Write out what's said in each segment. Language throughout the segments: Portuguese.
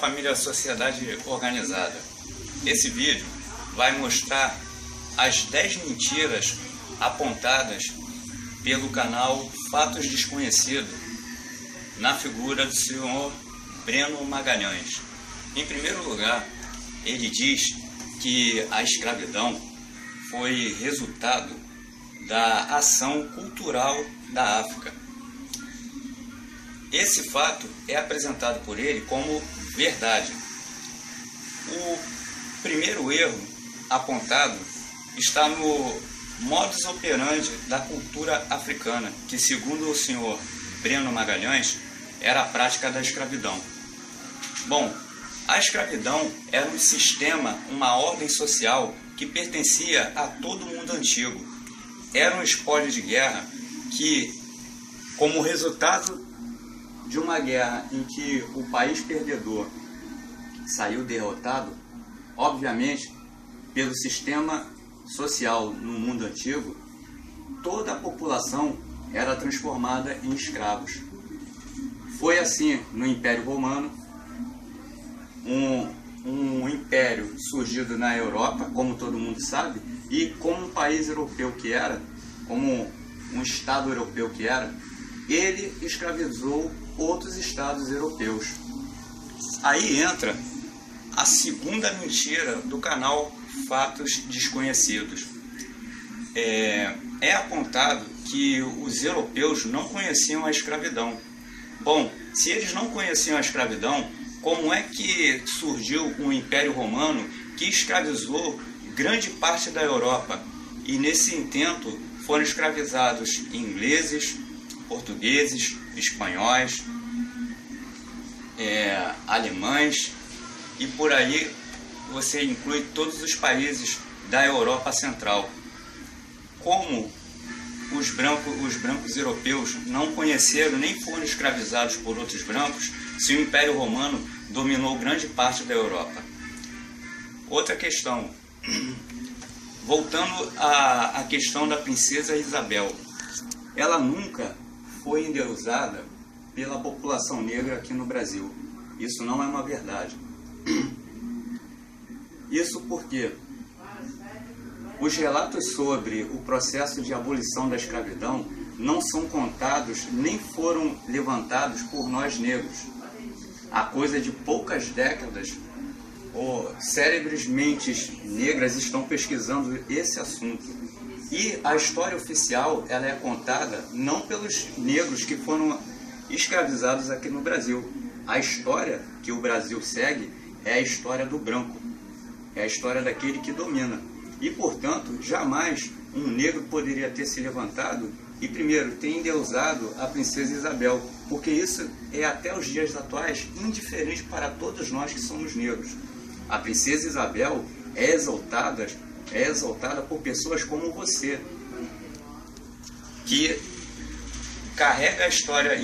família Sociedade Organizada. Esse vídeo vai mostrar as 10 mentiras apontadas pelo canal Fatos Desconhecidos na figura do senhor Breno Magalhães. Em primeiro lugar, ele diz que a escravidão foi resultado da ação cultural da África. Esse fato é apresentado por ele como verdade. O primeiro erro apontado está no modus operandi da cultura africana, que, segundo o senhor Breno Magalhães, era a prática da escravidão. Bom, a escravidão era um sistema, uma ordem social que pertencia a todo o mundo antigo. Era um espólio de guerra que, como resultado de uma guerra em que o país perdedor saiu derrotado, obviamente, pelo sistema social no mundo antigo, toda a população era transformada em escravos. Foi assim no Império Romano, um império surgido na Europa, como todo mundo sabe, e como um país europeu que era, como um estado europeu que era, ele escravizou outros estados europeus. Aí entra a segunda mentira do canal Fatos Desconhecidos. É apontado que os europeus não conheciam a escravidão. Bom, se eles não conheciam a escravidão, como é que surgiu o Império Romano que escravizou grande parte da Europa? E nesse intento foram escravizados ingleses, portugueses, espanhóis, alemães, e por aí você inclui todos os países da Europa Central. Como os brancos europeus não conheceram nem foram escravizados por outros brancos, se o Império Romano dominou grande parte da Europa? Outra questão, voltando à questão da princesa Isabel, ela nunca foi endeusada pela população negra aqui no Brasil. Isso não é uma verdade. Isso porque os relatos sobre o processo de abolição da escravidão não são contados nem foram levantados por nós negros. Há coisa de poucas décadas, cérebros, mentes negras estão pesquisando esse assunto. E a história oficial ela é contada não pelos negros que foram escravizados aqui no Brasil. A história que o Brasil segue é a história do branco, é a história daquele que domina. E, portanto, jamais um negro poderia ter se levantado e, primeiro, ter endeusado a princesa Isabel, porque isso é, até os dias atuais, indiferente para todos nós que somos negros. A princesa Isabel é exaltada por pessoas como você, que carrega a história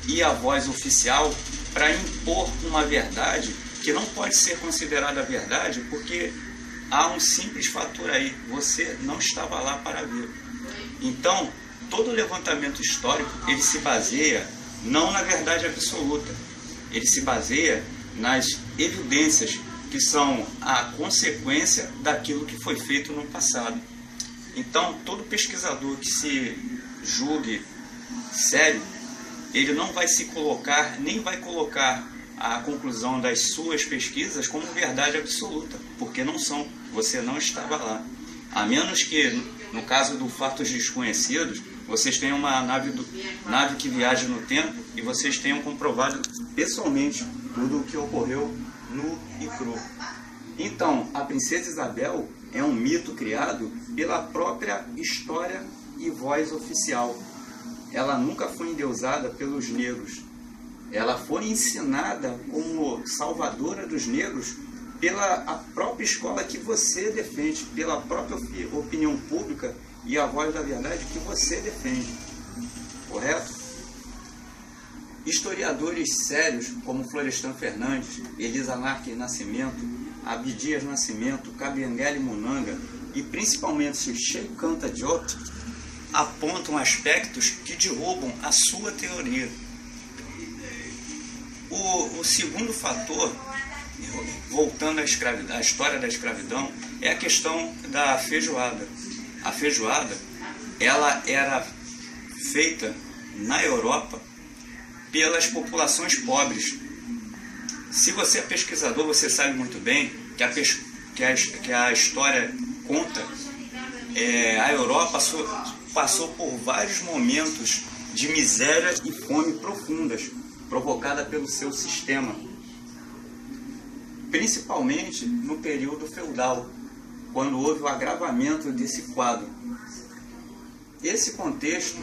e a voz oficial para impor uma verdade que não pode ser considerada verdade, porque há um simples fator aí: você não estava lá para ver. Então, todo levantamento histórico, ele se baseia não na verdade absoluta, ele se baseia nas evidências que são a consequência daquilo que foi feito no passado. Então, todo pesquisador que se julgue sério, ele não vai se colocar, nem vai colocar a conclusão das suas pesquisas como verdade absoluta, porque não são, você não estava lá. A menos que, no caso do Fatos Desconhecidos, vocês tenham uma nave que viaja no tempo e vocês tenham comprovado pessoalmente tudo o que ocorreu nu e cru. Então, a princesa Isabel é um mito criado pela própria história e voz oficial. Ela nunca foi endeusada pelos negros. Ela foi ensinada como salvadora dos negros pela a própria escola que você defende, pela própria opinião pública e a voz da verdade que você defende. Correto? Historiadores sérios como Florestan Fernandes, Elisa Marques Nascimento, Abdias Nascimento, Kabengele Munanga e principalmente Cheikh Anta Diop apontam aspectos que derrubam a sua teoria. O segundo fator, voltando à escravidão, à história da escravidão, é a questão da feijoada. A feijoada, ela era feita na Europa pelas populações pobres. Se você é pesquisador, você sabe muito bem que a história conta, a Europa passou por vários momentos de miséria e fome profundas, provocada pelo seu sistema, principalmente no período feudal, quando houve o agravamento desse quadro. Esse contexto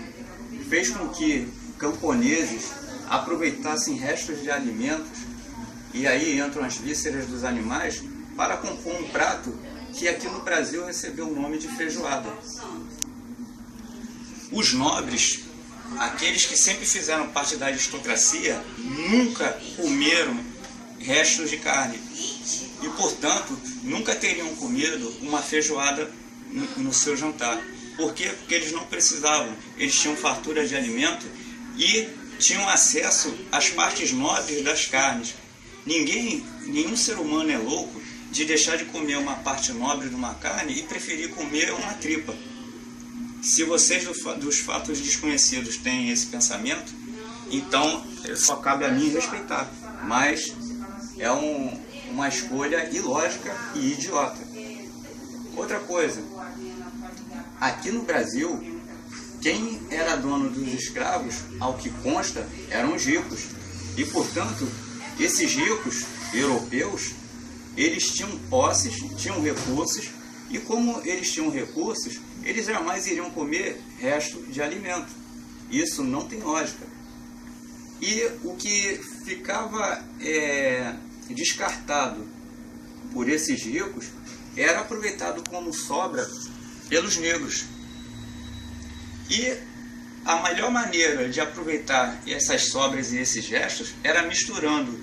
fez com que camponeses aproveitassem restos de alimentos, e aí entram as vísceras dos animais, para compor um prato que aqui no Brasil recebeu o nome de feijoada. Os nobres, aqueles que sempre fizeram parte da aristocracia, nunca comeram restos de carne e, portanto, nunca teriam comido uma feijoada no seu jantar. Por quê? Porque eles não precisavam, eles tinham fartura de alimento e tinham acesso às partes nobres das carnes. Nenhum ser humano é louco de deixar de comer uma parte nobre de uma carne e preferir comer uma tripa. Se vocês dos fatos desconhecidos têm esse pensamento, então só cabe a mim respeitar. Mas é uma escolha ilógica e idiota. Outra coisa, aqui no Brasil, quem era dono dos escravos, ao que consta, eram os ricos. E, portanto, esses ricos europeus, eles tinham posses, tinham recursos, e como eles tinham recursos, eles jamais iriam comer resto de alimento. Isso não tem lógica. E o que ficava descartado por esses ricos era aproveitado como sobra pelos negros. E a melhor maneira de aproveitar essas sobras e esses restos era misturando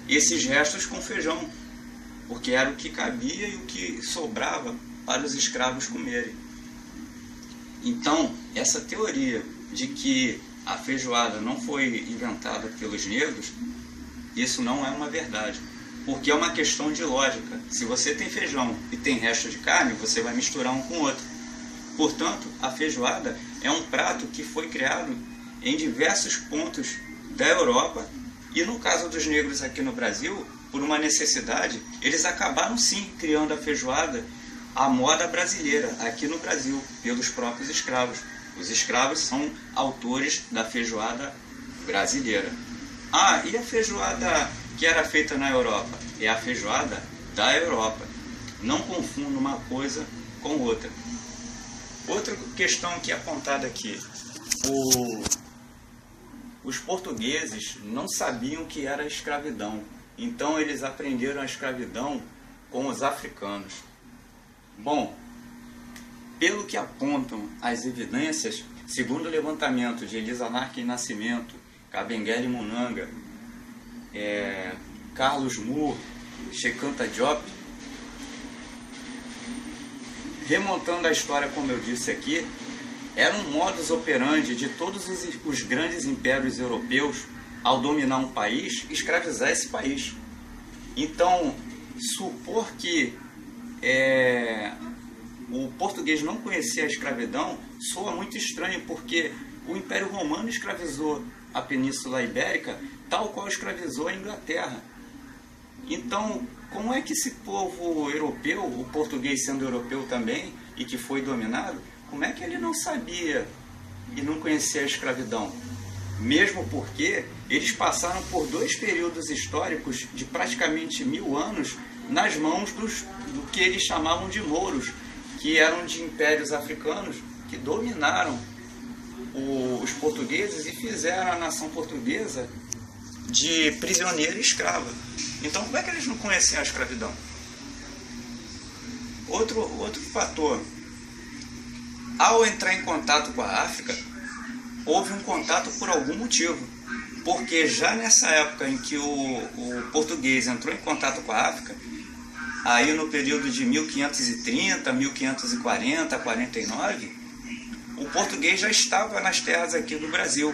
esses restos com feijão, porque era o que cabia e o que sobrava para os escravos comerem. Então, essa teoria de que a feijoada não foi inventada pelos negros, isso não é uma verdade, porque é uma questão de lógica. Se você tem feijão e tem resto de carne, você vai misturar um com o outro. Portanto, a feijoada é um prato que foi criado em diversos pontos da Europa, e no caso dos negros aqui no Brasil, por uma necessidade, eles acabaram sim criando a feijoada à moda brasileira, aqui no Brasil, pelos próprios escravos. Os escravos são autores da feijoada brasileira. Ah, e a feijoada que era feita na Europa? É a feijoada da Europa. Não confunda uma coisa com outra. Outra questão que é apontada aqui. Os portugueses não sabiam o que era a escravidão. Então eles aprenderam a escravidão com os africanos. Bom, pelo que apontam as evidências, segundo o levantamento de Elisa Larkin Nascimento, Kabengele Munanga, Carlos Moore, Shekanta Diop, remontando a história, como eu disse aqui, era um modus operandi de todos os grandes impérios europeus, ao dominar um país, escravizar esse país. Então, supor que o português não conhecia a escravidão soa muito estranho, porque o Império Romano escravizou a Península Ibérica, tal qual escravizou a Inglaterra. Então, como é que esse povo europeu, o português sendo europeu também, e que foi dominado, como é que ele não sabia e não conhecia a escravidão? Mesmo porque eles passaram por dois períodos históricos de praticamente 1000 anos nas mãos do que eles chamavam de mouros, que eram de impérios africanos que dominaram os portugueses e fizeram a nação portuguesa de prisioneira e escrava. Então, como é que eles não conheciam a escravidão? Outro fator. Ao entrar em contato com a África, houve um contato por algum motivo. Porque já nessa época em que o português entrou em contato com a África, aí no período de 1530, 1540, 49, o português já estava nas terras aqui do Brasil.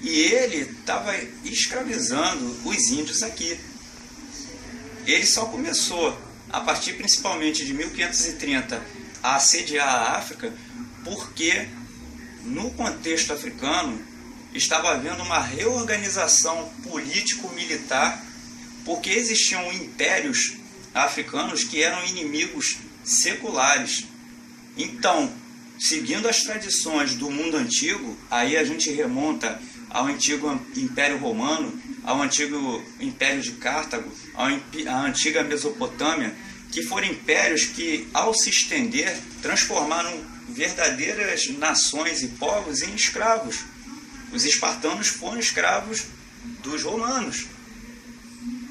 E ele estava escravizando os índios aqui. Ele só começou, a partir principalmente de 1530, a assediar a África, porque no contexto africano estava havendo uma reorganização político-militar, porque existiam impérios africanos que eram inimigos seculares. Então, seguindo as tradições do mundo antigo, aí a gente remonta ao antigo Império Romano, ao antigo Império de Cartago, à antiga Mesopotâmia, que foram impérios que, ao se estender, transformaram verdadeiras nações e povos em escravos. Os espartanos foram escravos dos romanos.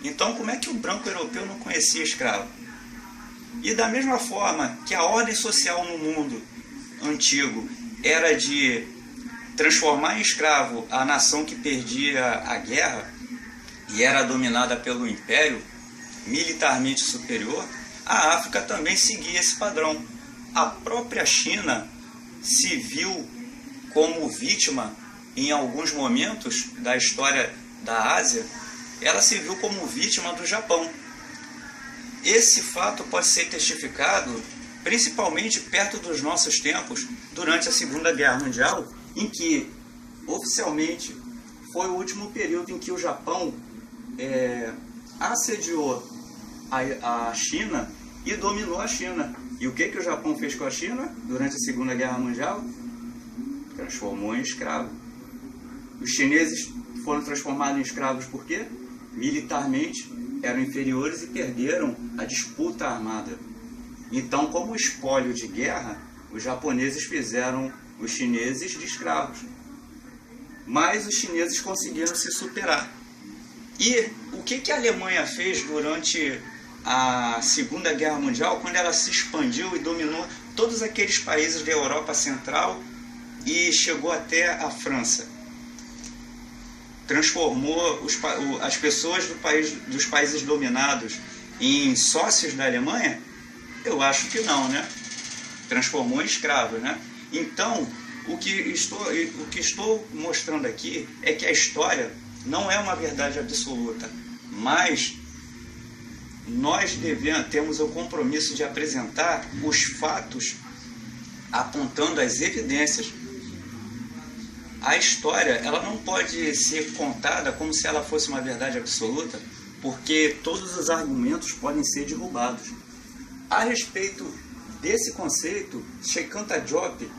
Então, como é que o branco europeu não conhecia escravo? E da mesma forma que a ordem social no mundo antigo era de transformar em escravo a nação que perdia a guerra e era dominada pelo império militarmente superior, a África também seguia esse padrão. A própria China se viu como vítima em alguns momentos da história da Ásia, ela se viu como vítima do Japão. Esse fato pode ser testificado principalmente perto dos nossos tempos, durante a Segunda Guerra Mundial, em que, oficialmente, foi o último período em que o Japão assediou a China e dominou a China. E o que o Japão fez com a China durante a Segunda Guerra Mundial? Transformou em escravo. Os chineses foram transformados em escravos por quê? Militarmente eram inferiores e perderam a disputa armada. Então, como espólio de guerra, os japoneses fizeram os chineses de escravos. Mas os chineses conseguiram se superar. E o que a Alemanha fez durante a Segunda Guerra Mundial, quando ela se expandiu e dominou todos aqueles países da Europa Central e chegou até a França? Transformou as pessoas dos países dominados em sócios da Alemanha? Eu acho que não, né? Transformou em escravos, né? Então, o que estou mostrando aqui é que a história não é uma verdade absoluta, mas nós temos o compromisso de apresentar os fatos apontando as evidências. A história, ela não pode ser contada como se ela fosse uma verdade absoluta, porque todos os argumentos podem ser derrubados. A respeito desse conceito, Cheikh Anta Diop,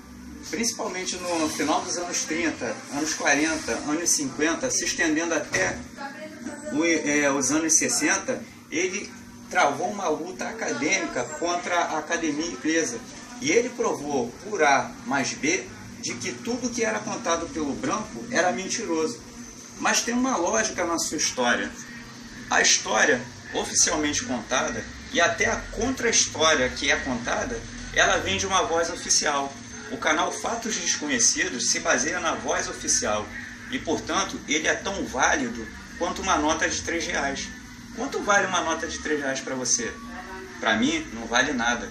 principalmente no final dos anos 30, anos 40, anos 50, se estendendo até os anos 60, ele travou uma luta acadêmica contra a academia inglesa. E ele provou, por A mais B, de que tudo que era contado pelo branco era mentiroso. Mas tem uma lógica na sua história. A história oficialmente contada e até a contra-história que é contada, ela vem de uma voz oficial. O canal Fatos Desconhecidos se baseia na voz oficial e, portanto, ele é tão válido quanto uma nota de R$3. Quanto vale uma nota de R$3 para você? Para mim, não vale nada.